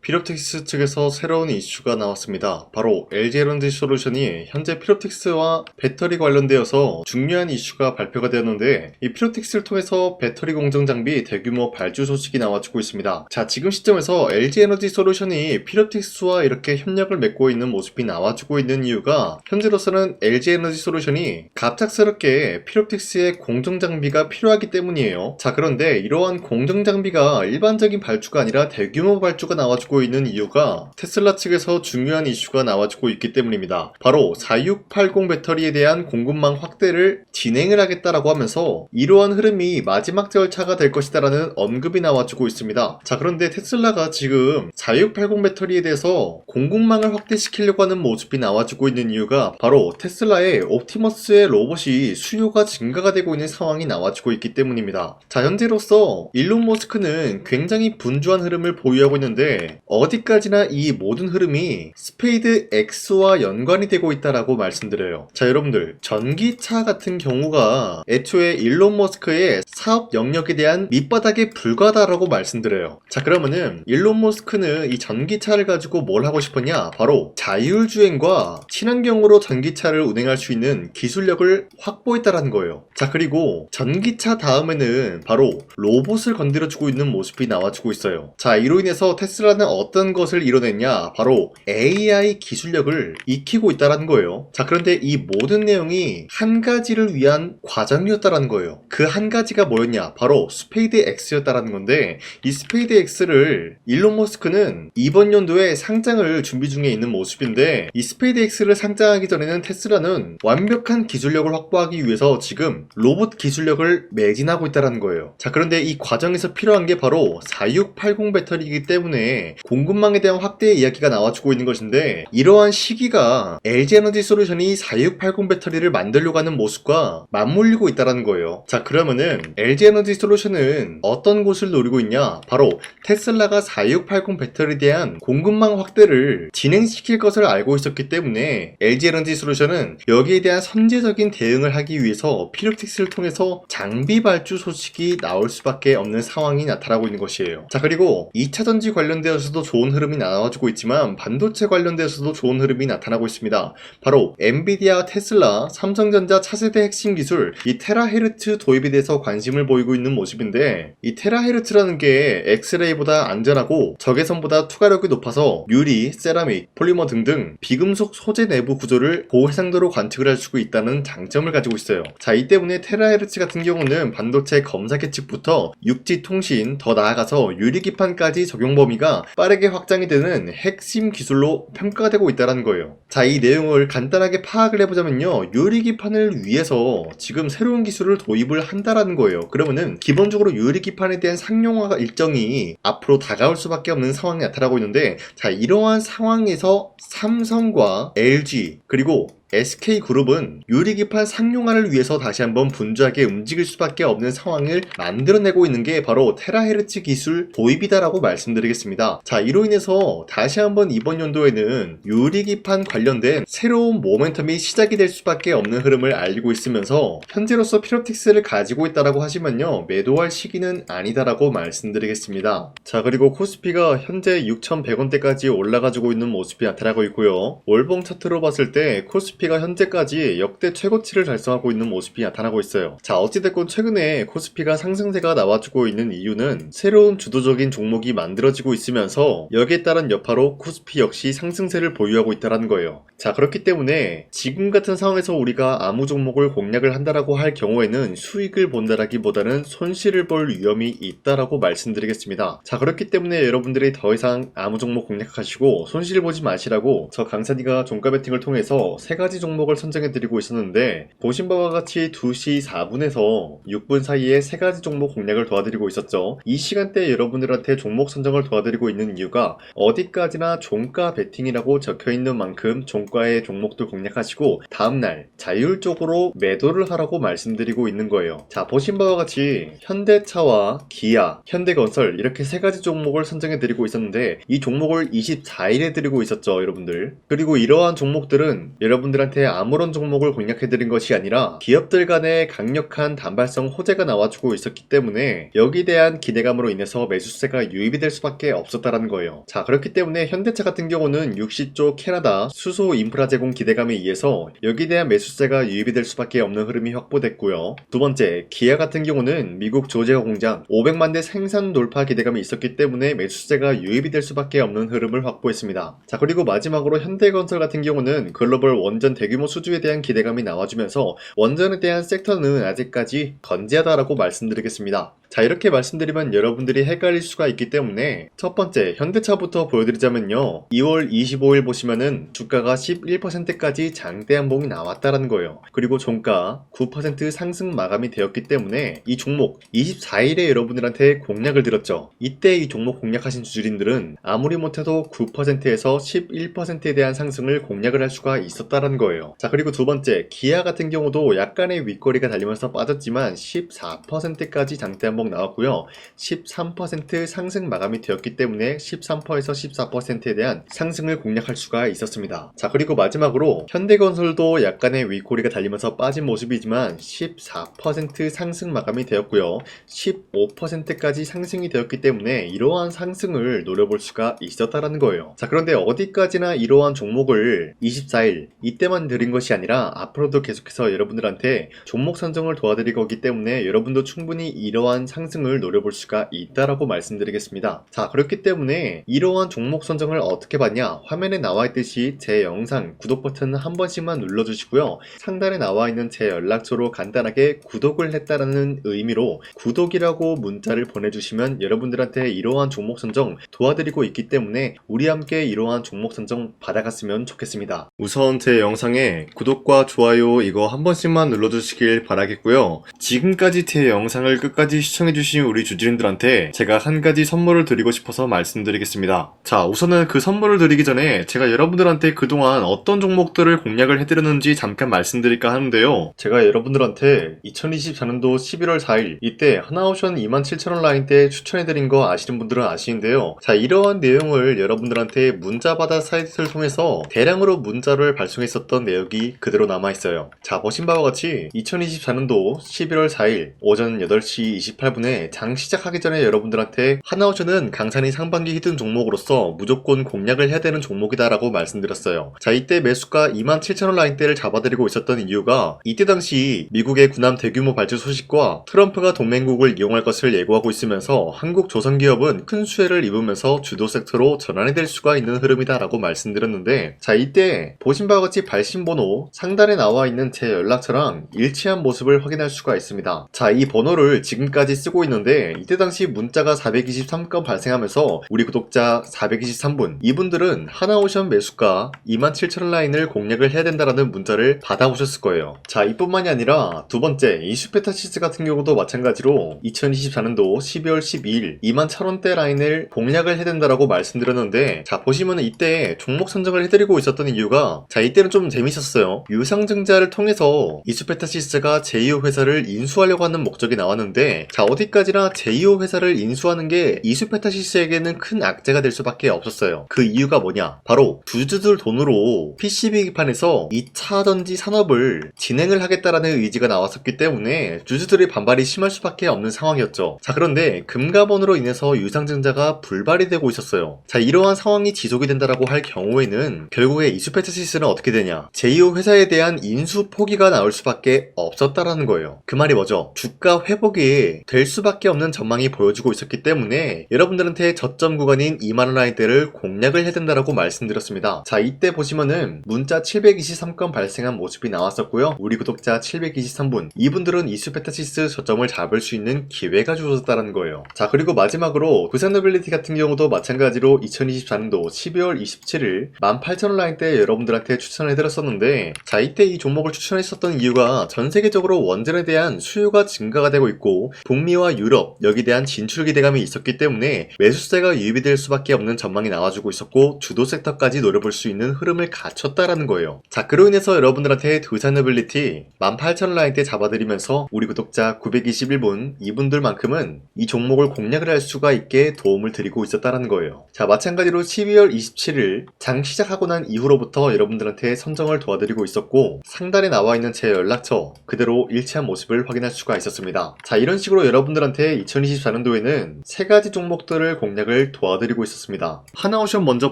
피롭틱스 측에서 새로운 이슈가 나왔습니다. 바로 LG에너지솔루션이 현재 피롭틱스와 배터리 관련되어서 중요한 이슈가 발표가 되었는데, 이 피롭틱스를 통해서 배터리 공정 장비 대규모 발주 소식이 나와주고 있습니다. 자, 지금 시점에서 LG에너지솔루션이 피롭틱스와 이렇게 협력을 맺고 있는 모습이 나와주고 있는 이유가, 현재로서는 LG에너지솔루션이 갑작스럽게 피롭틱스의 공정 장비가 필요하기 때문이에요. 자, 그런데 이러한 공정 장비가 일반적인 발주가 아니라 대규모 발주가 나와주고 있는 이유가 테슬라 측에서 중요한 이슈가 나와주고 있기 때문입니다. 바로 4680 배터리에 대한 공급망 확대를 진행을 하겠다라고 하면서 이러한 흐름이 마지막 절차가 될 것이다라는 언급이 나와주고 있습니다. 자, 그런데 테슬라가 지금 4680 배터리에 대해서 공급망을 확대시키려고 하는 모습이 나와주고 있는 이유가 바로 테슬라의 옵티머스의 로봇이 수요가 증가가 되고 있는 상황이 나와주고 있기 때문입니다. 자, 현재로서 일론 머스크는 굉장히 분주한 흐름을 보유하고 있는데, 어디까지나 이 모든 흐름이 스페이드 X와 연관이 되고 있다라고 말씀드려요. 자, 여러분들, 전기차 같은 경우가 애초에 일론 머스크의 사업 영역에 대한 밑바닥에 불과하다라고 말씀드려요. 자, 그러면은 일론 머스크는 이 전기차를 가지고 뭘 하고 싶었냐? 바로 자율주행과 친환경으로 전기차를 운행할 수 있는 기술력을 확보했다라는 거예요. 자, 그리고 전기차 다음에는 바로 로봇을 건드려주고 있는 모습이 나와주고 있어요. 자, 이로 인해서 테슬라는 어떤 것을 이뤄냈냐? 바로 AI 기술력을 익히고 있다는 거예요. 자, 그런데 이 모든 내용이 한 가지를 위한 과정이었다는 거예요. 그 한 가지가 뭐였냐? 바로 스페이드 X였다는 건데, 이 스페이드 X를 일론 머스크는 이번 연도에 상장을 준비 중에 있는 모습인데, 이 스페이드 X를 상장하기 전에는 테슬라는 완벽한 기술력을 확보하기 위해서 지금 로봇 기술력을 매진하고 있다는 거예요. 자, 그런데 이 과정에서 필요한 게 바로 4680 배터리이기 때문에 공급망에 대한 확대의 이야기가 나와주고 있는 것인데, 이러한 시기가 LG에너지솔루션이 4680 배터리를 만들려고 하는 모습과 맞물리고 있다는 거예요. 자, 그러면은 LG에너지솔루션은 어떤 곳을 노리고 있냐? 바로 테슬라가 4680 배터리에 대한 공급망 확대를 진행시킬 것을 알고 있었기 때문에 LG에너지솔루션은 여기에 대한 선제적인 대응을 하기 위해서 피롭틱스를 통해서 장비 발주 소식이 나올 수밖에 없는 상황이 나타나고 있는 것이에요. 자, 그리고 2차전지 관련되어서도 좋은 흐름이 나와주고 있지만 반도체 관련되어서도 좋은 흐름이 나타나고 있습니다. 바로 엔비디아, 테슬라, 삼성전자 차세대 핵심 기술 이 테라헤르츠 도입에 대해서 관심을 보이고 있는 모습인데, 이 테라헤르츠라는 게 엑스레이보다 안전하고 적외선보다 투과력이 높아서 유리, 세라믹, 폴리머 등등 비금속 소재 내부 구조를 고해상도로 관측을 할 수 있다는 장점을 가지고 있어요. 자, 이 때문에 테라헤르츠 같은 경우는 반도체 검사 계측부터 육지 통신, 더 나아가서 유리기판까지 적용 범위가 빠르게 확장이 되는 핵심 기술로 평가가 되고 있다는 거예요. 자, 이 내용을 간단하게 파악을 해보자면요, 유리기판을 위해서 지금 새로운 기술을 도입을 한다라는 거예요. 그러면은 기본적으로 유리기판에 대한 상용화 일정이 앞으로 다가올 수밖에 없는 상황이 나타나고 있는데, 자, 이러한 상황에서 삼성과 LG 그리고 SK그룹은 유리기판 상용화를 위해서 다시 한번 분주하게 움직일 수밖에 없는 상황을 만들어내고 있는 게 바로 테라헤르츠 기술 도입이다라고 말씀드리겠습니다. 자, 이로 인해서 다시 한번 이번 연도에는 유리기판 관련된 새로운 모멘텀이 시작이 될 수밖에 없는 흐름을 알리고 있으면서, 현재로서 피롭틱스를 가지고 있다라고 하시면요, 매도할 시기는 아니다라고 말씀드리겠습니다. 자, 그리고 코스피가 현재 6,100원대까지 올라가지고 있는 모습이 나타나고 있고요. 월봉 차트로 봤을 때 코스피가 현재까지 역대 최고치를 달성하고 있는 모습이 나타나고 있어요. 자, 어찌됐건 최근에 코스피가 상승세가 나와주고 있는 이유는 새로운 주도적인 종목이 만들어지고 있으면서 여기에 따른 여파로 코스피 역시 상승세를 보유하고 있다는 거예요. 자, 그렇기 때문에 지금 같은 상황에서 우리가 아무 종목을 공략을 한다라고 할 경우에는 수익을 본다라기보다는 손실을 볼 위험이 있다라고 말씀드리겠습니다. 자, 그렇기 때문에 여러분들이 더 이상 아무 종목 공략하시고 손실 보지 마시라고 저 강산이가 종가 베팅을 통해서 3가지 종목을 선정해드리고 있었는데, 보신 바와 같이 2시 4분에서 6분 사이에 3가지 종목 공략을 도와드리고 있었죠. 이 시간대에 여러분들한테 종목 선정을 도와드리고 있는 이유가 어디까지나 종가 베팅이라고 적혀있는 만큼 종가의 종목들 공략하시고 다음날 자율적으로 매도를 하라고 말씀드리고 있는 거예요. 자, 보신 바와 같이 현대차와 기아, 현대건설 이렇게 3가지 종목을 선정해드리고 있었는데, 이 종목을 24일에 드리고 있었죠, 여러분들. 그리고 이러한 종목들은 여러분들 여러분들한테 아무런 종목을 공략해드린 것이 아니라 기업들 간의 강력한 단발성 호재가 나와주고 있었기 때문에 여기에 대한 기대감으로 인해서 매수세가 유입이 될 수밖에 없었다라는 거예요. 자, 그렇기 때문에 현대차 같은 경우는 60조 캐나다 수소 인프라 제공 기대감에 의해서 여기에 대한 매수세가 유입이 될 수밖에 없는 흐름이 확보됐고요. 두 번째, 기아 같은 경우는 미국 조지아 공장 500만 대 생산 돌파 기대감이 있었기 때문에 매수세가 유입이 될 수밖에 없는 흐름을 확보했습니다. 자, 그리고 마지막으로 현대건설 같은 경우는 글로벌 원전 대규모 수주에 대한 기대감이 나와주면서 원전에 대한 섹터는 아직까지 건재하다라고 말씀드리겠습니다. 자, 이렇게 말씀드리면 여러분들이 헷갈릴 수가 있기 때문에 첫 번째 현대차부터 보여드리자면요, 2월 25일 보시면은 주가가 11%까지 장대 한봉이 나왔다라는 거예요. 그리고 종가 9% 상승 마감이 되었기 때문에 이 종목 24일에 여러분들한테 공략을 드렸죠. 이때 이 종목 공략하신 주주님들은 아무리 못해도 9%에서 11%에 대한 상승을 공략을 할 수가 있었다라는 거예요. 자, 그리고 두 번째, 기아 같은 경우도 약간의 윗거리가 달리면서 빠졌지만 14%까지 장대 한봉 나왔고요. 13% 상승 마감이 되었기 때문에 13%에서 14%에 대한 상승을 공략할 수가 있었습니다. 자, 그리고 마지막으로 현대건설도 약간의 윗꼬리가 달리면서 빠진 모습이지만 14% 상승 마감이 되었고요. 15%까지 상승이 되었기 때문에 이러한 상승을 노려볼 수가 있었다라는 거예요. 자, 그런데 어디까지나 이러한 종목을 24일 이때만 드린 것이 아니라 앞으로도 계속해서 여러분들한테 종목 선정을 도와드릴 거기 때문에 여러분도 충분히 이러한 상승을 노려볼 수가 있다라고 말씀드리겠습니다. 자, 그렇기 때문에 이러한 종목 선정을 어떻게 받냐, 화면에 나와 있듯이 제 영상 구독 버튼 한 번씩만 눌러주시고요. 상단에 나와 있는 제 연락처로 간단하게 구독을 했다라는 의미로 구독이라고 문자를 보내주시면 여러분들한테 이러한 종목 선정 도와드리고 있기 때문에 우리 함께 이러한 종목 선정 받아갔으면 좋겠습니다. 우선 제 영상에 구독과 좋아요 이거 한 번씩만 눌러주시길 바라겠고요. 지금까지 제 영상을 끝까지 시청해주신 우리 주주님들한테 제가 한 가지 선물을 드리고 싶어서 말씀드리겠습니다. 자, 우선은 그 선물을 드리기 전에 제가 여러분들한테 그동안 어떤 종목들을 공략을 해드렸는지 잠깐 말씀드릴까 하는데요. 제가 여러분들한테 2024년도 11월 4일 이때 하나오션 27,000원 라인 때 추천해드린 거 아시는 분들은 아시는데요. 자, 이러한 내용을 여러분들한테 문자받아 사이트를 통해서 대량으로 문자를 발송했었던 내역이 그대로 남아있어요. 자, 보신 바와 같이 2024년도 11월 4일 오전 8시 28분에 장 시작하기 전에 여러분들한테 하나오션은 강산이 상반기 히든 종목으로서 무조건 공략을 해야 되는 종목이다 라고 말씀드렸어요. 자, 이때 매수가 27,000원 라인대를 잡아드리고 있었던 이유가 이때 당시 미국의 군함 대규모 발주 소식과 트럼프가 동맹국을 이용할 것을 예고하고 있으면서 한국 조선기업은 큰 수혜를 입으면서 주도 섹터로 전환이 될 수가 있는 흐름이다 라고 말씀드렸는데, 자, 이때 보신 바와 같이 발신번호 상단에 나와 있는 제 연락처랑 일치한 모습을 확인할 수가 있습니다. 자, 이 번호를 지금까지 쓰고 있는데 이때 당시 문자가 423건 발생하면서 우리 구독자 423분 이분들은 하나오션 매수가 27,000원 라인을 공략을 해야 된다라는 문자를 받아오셨을 거예요. 자, 이뿐만이 아니라 두 번째 이슈페타시스 같은 경우도 마찬가지로 2024년도 12월 12일 21,000원대 라인을 공략을 해야 된다라고 말씀드렸는데, 자, 보시면 이때 종목 선정을 해드리고 있었던 이유가, 자, 이때는 좀 재밌었어요. 유상증자를 통해서 이슈페타시스가 제2호 회사를 인수하려고 하는 목적이 나왔는데, 자, 어디까지나 제2호 회사를 인수하는 게 이슈페타시스에게는 큰 악재가 될 수밖에 없었어요. 그 이유가 뭐냐, 바로 주주들 돈으로 PCB기판에서 2차전지 산업을 진행을 하겠다라는 의지가 나왔었기 때문에 주주들의 반발이 심할 수밖에 없는 상황이었죠. 자, 그런데 금가번으로 인해서 유상증자가 불발이 되고 있었어요. 자, 이러한 상황이 지속이 된다라고 할 경우에는 결국에 이슈페타시스는 어떻게 되냐, 제2호 회사에 대한 인수 포기가 나올 수밖에 없었다라는 거예요. 그 말이 뭐죠? 주가 회복이 될 수밖에 없는 전망이 보여주고 있었기 때문에 여러분들한테 저점 구간인 2만원 라인대를 공략을 해야 된다라고 말씀드렸습니다. 자, 이때 보시면은 문자 723건 발생한 모습이 나왔었고요. 우리 구독자 723분 이분들은 이슈페타시스 저점을 잡을 수 있는 기회가 주어졌다는 거예요. 자, 그리고 마지막으로 부산노빌리티 같은 경우도 마찬가지로 2024년도 12월 27일 18,000원 라인대 여러분들한테 추천해드렸었는데, 자, 이때 이 종목을 추천했었던 이유가 전 세계적으로 원전에 대한 수요가 증가가 되고 있고 북미와 유럽 여기에 대한 진출 기대감이 있었기 때문에 매수세가 유입이 될 수밖에 없는 전망이 나와주고 있었고 주도 섹터까지 노려볼 수 있는 흐름을 갖췄다라는 거예요. 자, 그로 인해서 여러분들한테 두산어빌리티 18,000원 라인대 잡아드리면서 우리 구독자 921분 이분들만큼은 이 종목을 공략을 할 수가 있게 도움을 드리고 있었다는 거예요. 자, 마찬가지로 12월 27일 장 시작하고 난 이후로부터 여러분들한테 선정을 도와드리고 있었고 상단에 나와 있는 제 연락처 그대로 일치한 모습을 확인할 수가 있었습니다. 자, 이런 식으로 여러분들한테 2024년도에는 세 가지 종목들을 공략을 도와드리고 있었습니다. 하나오션 먼저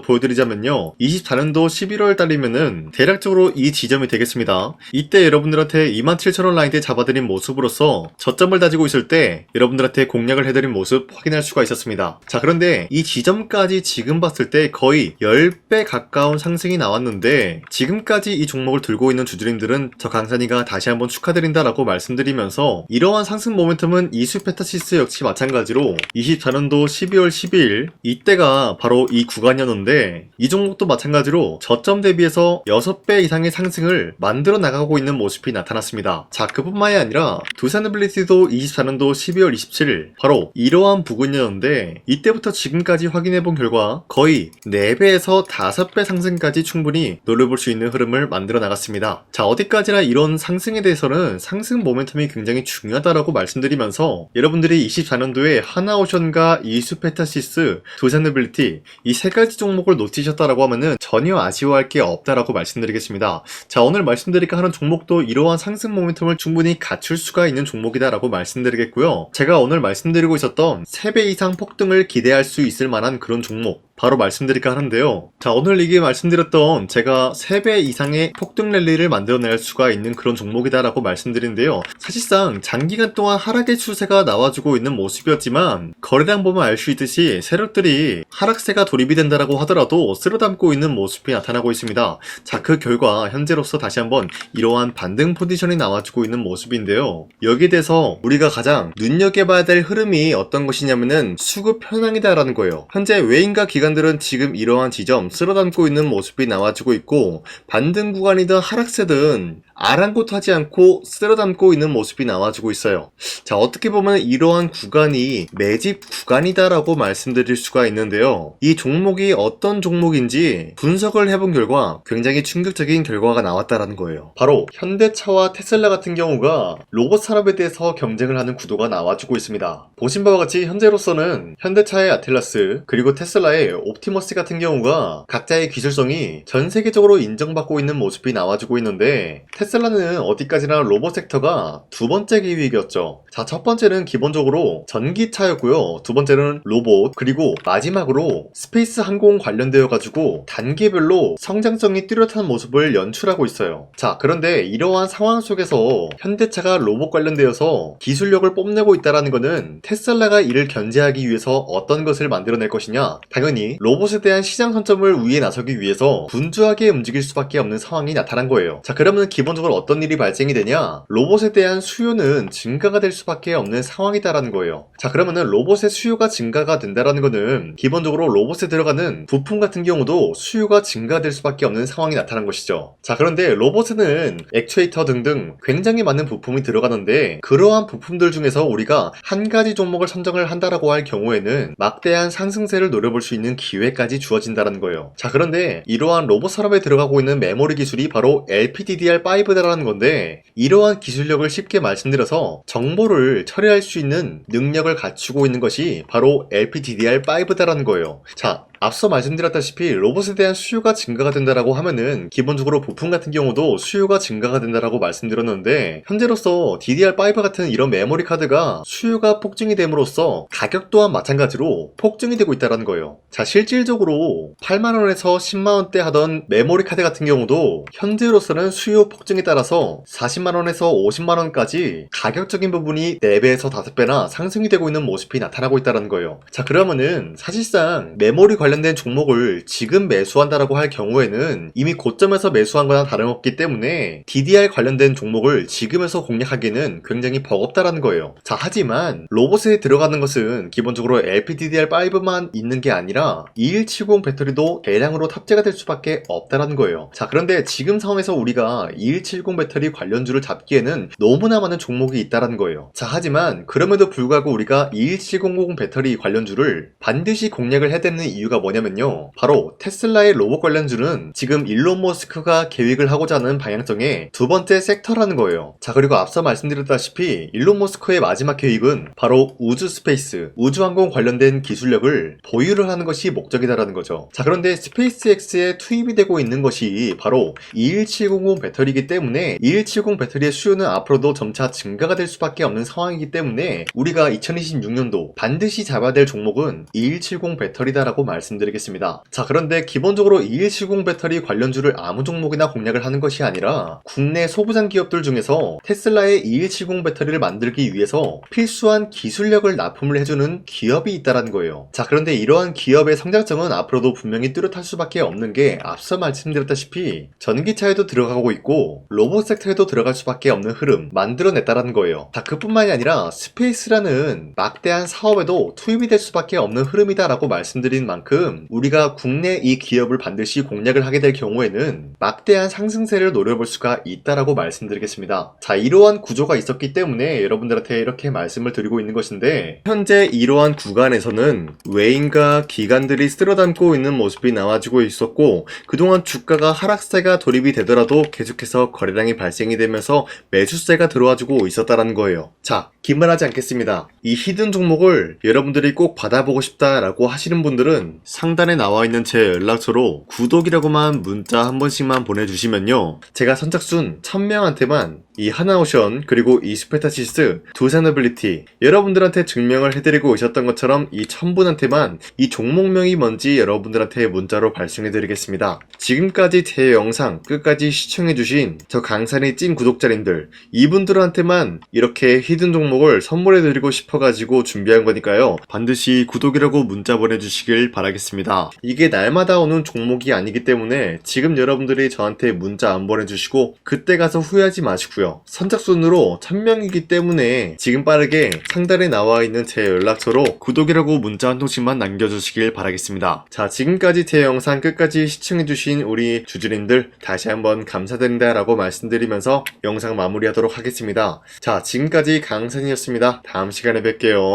보여드리자면요, 24년도 11월 달이면은 대략적으로 이 지점이 되겠습니다. 이때 여러분들한테 27,000원 라인대 잡아드린 모습으로서 저점을 다지고 있을 때 여러분들한테 공략을 해드린 모습 확인할 수가 있었습니다. 자, 그런데 이 지점까지 지금 봤을 때 거의 10배 가까운 상승이 나왔는데 지금까지 이 종목을 들고 있는 주주님들은 저 강산이가 다시 한번 축하드린다라고 말씀드리면서 이러한 상승 모멘텀은 이수페타시스 역시 마찬가지로 24년도 12월 12일 이때가 바로 이 구간이었는데 이 종목도 마찬가지로 저점 대비해서 6배 이상의 상승을 만들어 나가고 있는 모습이 나타났습니다. 자, 그뿐만이 아니라 두산어빌리티도 24년도 12월 27일 바로 이러한 부근이었는데 이때부터 지금까지 확인해본 결과 거의 4배에서 5배 상승까지 충분히 노려볼 수 있는 흐름을 만들어 나갔습니다. 자, 어디까지나 이런 상승에 대해서는 상승 모멘텀이 굉장히 중요하다라고 말씀드리면서 여러분들이 24년도에 하나오션과 이수페타시스, 두산어빌리티 이 세 가지 종목을 놓치셨다라고 하면은 전혀 아쉬워할 게 없다라고 말씀드리겠습니다. 자, 오늘 말씀드릴까 하는 종목도 이러한 상승 모멘텀을 충분히 갖출 수가 있는 종목이다라고 말씀드리겠고요. 제가 오늘 말씀드리고 있었던 3배 이상 폭등을 기대할 수 있을 만한 그런 종목 바로 말씀드릴까 하는데요. 자, 오늘 이게 말씀드렸던 제가 3배 이상의 폭등 랠리를 만들어낼 수가 있는 그런 종목이다라고 말씀드린데요. 사실상 장기간 동안 하락의 추세가 나와주고 있는 모습이었지만 거래량 보면 알 수 있듯이 세력들이 하락세가 돌입이 된다라고 하더라도 쓸어담고 있는 모습이 나타나고 있습니다. 자, 그 결과 현재로서 다시 한번 이러한 반등 포지션이 나와주고 있는 모습인데요. 여기에 대해서 우리가 가장 눈여겨봐야 될 흐름이 어떤 것이냐면은 수급 현황이다라는 거예요. 현재 외인과 기관들은 지금 이러한 지점 쓸어담고 있는 모습이 나와주고 있고 반등 구간이든 하락세든 아랑곳하지 않고 쓸어담고 있는 모습이 나와주고 있어요. 자, 어떻게 보면 이러한 구간이 매집 구간이다라고 말씀드릴 수가 있는데요. 이 종목이 어떤 종목인지 분석을 해본 결과 굉장히 충격적인 결과가 나왔다라는 거예요. 바로 현대차와 테슬라 같은 경우가 로봇 산업에 대해서 경쟁을 하는 구도가 나와주고 있습니다. 보신 바와 같이 현재로서는 현대차의 아틀라스 그리고 테슬라의 옵티머스 같은 경우가 각자의 기술성이 전 세계적으로 인정받고 있는 모습이 나와주고 있는데 테슬라는 어디까지나 로봇 섹터가 두 번째 기획이었죠. 자, 첫 번째는 기본적으로 전기차였고요. 두 번째는 로봇, 그리고 마지막으로 스페이스 항공 관련되어 가지고 단계별로 성장성이 뚜렷한 모습을 연출하고 있어요. 자, 그런데 이러한 상황 속에서 현대차가 로봇 관련되어서 기술력을 뽐내고 있다는 것은 테슬라가 이를 견제하기 위해서 어떤 것을 만들어낼 것이냐, 당연히 로봇에 대한 시장 선점을 위해 나서기 위해서 분주하게 움직일 수밖에 없는 상황이 나타난 거예요. 자, 그러면 기본적으로 어떤 일이 발생이 되냐, 로봇에 대한 수요는 증가가 될 수밖에 없는 상황이다라는 거예요. 자, 그러면은 로봇의 수요가 증가가 된다라는 거는 기본적으로 로봇에 들어가는 부품 같은 경우도 수요가 증가될 수밖에 없는 상황이 나타난 것이죠. 자, 그런데 로봇에는 액추에이터 등등 굉장히 많은 부품이 들어가는데 그러한 부품들 중에서 우리가 한 가지 종목을 선정을 한다라고 할 경우에는 막대한 상승세를 노려볼 수 있는 기회까지 주어진다는 거예요. 자, 그런데 이러한 로봇 산업에 들어가고 있는 메모리 기술이 바로 LPDDR5다라는 건데 이러한 기술력을 쉽게 말씀드려서 정보를 처리할 수 있는 능력을 갖추고 있는 것이 바로 LPDDR5다라는 거예요. 자, 앞서 말씀드렸다시피 로봇에 대한 수요가 증가가 된다라고 하면은 기본적으로 부품 같은 경우도 수요가 증가가 된다라고 말씀드렸는데 현재로서 DDR5 같은 이런 메모리 카드가 수요가 폭증이 됨으로써 가격 또한 마찬가지로 폭증이 되고 있다는 거예요. 자, 실질적으로 8만원에서 10만원대 하던 메모리 카드 같은 경우도 현재로서는 수요 폭증에 따라서 40만원에서 50만원까지 가격적인 부분이 4배에서 5배나 상승이 되고 있는 모습이 나타나고 있다는 거예요. 자, 그러면은 사실상 메모리 관련 관련된 종목을 지금 매수한다라고 할 경우에는 이미 고점에서 매수한 거나 다름없기 때문에 DDR 관련된 종목을 지금에서 공략하기는 굉장히 버겁다라는 거예요. 자, 하지만 로봇에 들어가는 것은 기본적으로 LPDDR5만 있는 게 아니라 2170 배터리도 대량으로 탑재가 될 수밖에 없다라는 거예요. 자, 그런데 지금 상황에서 우리가 2170 배터리 관련주를 잡기에는 너무나 많은 종목이 있다라는 거예요. 자, 하지만 그럼에도 불구하고 우리가 2170 배터리 관련주를 반드시 공략을 해야 되는 이유가 뭐냐면요, 바로 테슬라의 로봇 관련주는 지금 일론 머스크가 계획을 하고자 하는 방향성의 두 번째 섹터라는 거예요. 자, 그리고 앞서 말씀드렸다시피 일론 머스크의 마지막 계획은 바로 우주 스페이스, 우주항공 관련된 기술력을 보유를 하는 것이 목적이다라는 거죠. 자, 그런데 스페이스X에 투입이 되고 있는 것이 바로 21700 배터리이기 때문에 2170 배터리의 수요는 앞으로도 점차 증가가 될 수밖에 없는 상황이기 때문에 우리가 2026년도 반드시 잡아야 될 종목은 2170 배터리다라고 말씀드리겠습니다. 자, 그런데 기본적으로 2170 배터리 관련주를 아무 종목이나 공략을 하는 것이 아니라 국내 소부장 기업들 중에서 테슬라의 2170 배터리를 만들기 위해서 필수한 기술력을 납품을 해주는 기업이 있다는 거예요. 자, 그런데 이러한 기업의 성장성은 앞으로도 분명히 뚜렷할 수밖에 없는 게 앞서 말씀드렸다시피 전기차에도 들어가고 있고 로봇 섹터에도 들어갈 수밖에 없는 흐름 만들어냈다는 거예요. 자, 그뿐만이 아니라 스페이스라는 막대한 사업에도 투입이 될 수밖에 없는 흐름이다라고 말씀드린 만큼 우리가 국내 이 기업을 반드시 공략을 하게 될 경우에는 막대한 상승세를 노려볼 수가 있다라고 말씀드리겠습니다. 자, 이러한 구조가 있었기 때문에 여러분들한테 이렇게 말씀을 드리고 있는 것인데, 현재 이러한 구간에서는 외인과 기관들이 쓸어담고 있는 모습이 나와지고 있었고, 그동안 주가가 하락세가 돌입이 되더라도 계속해서 거래량이 발생이 되면서 매수세가 들어와주고 있었다라는 거예요. 자, 기만하지 않겠습니다. 이 히든 종목을 여러분들이 꼭 받아보고 싶다라고 하시는 분들은 상단에 나와 있는 제 연락처로 구독이라고만 문자 한 번씩만 보내주시면요, 제가 선착순 1000명한테만 이 하나오션 그리고 이 스페타시스 두산어빌리티 여러분들한테 증명을 해드리고 있었던 것처럼 이 1000분한테만 이 종목명이 뭔지 여러분들한테 문자로 발송해드리겠습니다. 지금까지 제 영상 끝까지 시청해주신 저 강산의 찐 구독자님들, 이분들한테만 이렇게 히든 종목을 선물해드리고 싶어가지고 준비한 거니까요, 반드시 구독이라고 문자 보내주시길 바라겠습니다. 이게 날마다 오는 종목이 아니기 때문에 지금 여러분들이 저한테 문자 안 보내주시고 그때 가서 후회하지 마시고요, 선착순으로 1000명이기 때문에 지금 빠르게 상단에 나와 있는 제 연락처로 구독이라고 문자 한 통씩만 남겨주시길 바라겠습니다. 자, 지금까지 제 영상 끝까지 시청해주신 우리 주주님들 다시 한번 감사드린다 라고 말씀드리면서 영상 마무리하도록 하겠습니다. 자, 지금까지 강산이었습니다. 다음 시간에 뵐게요.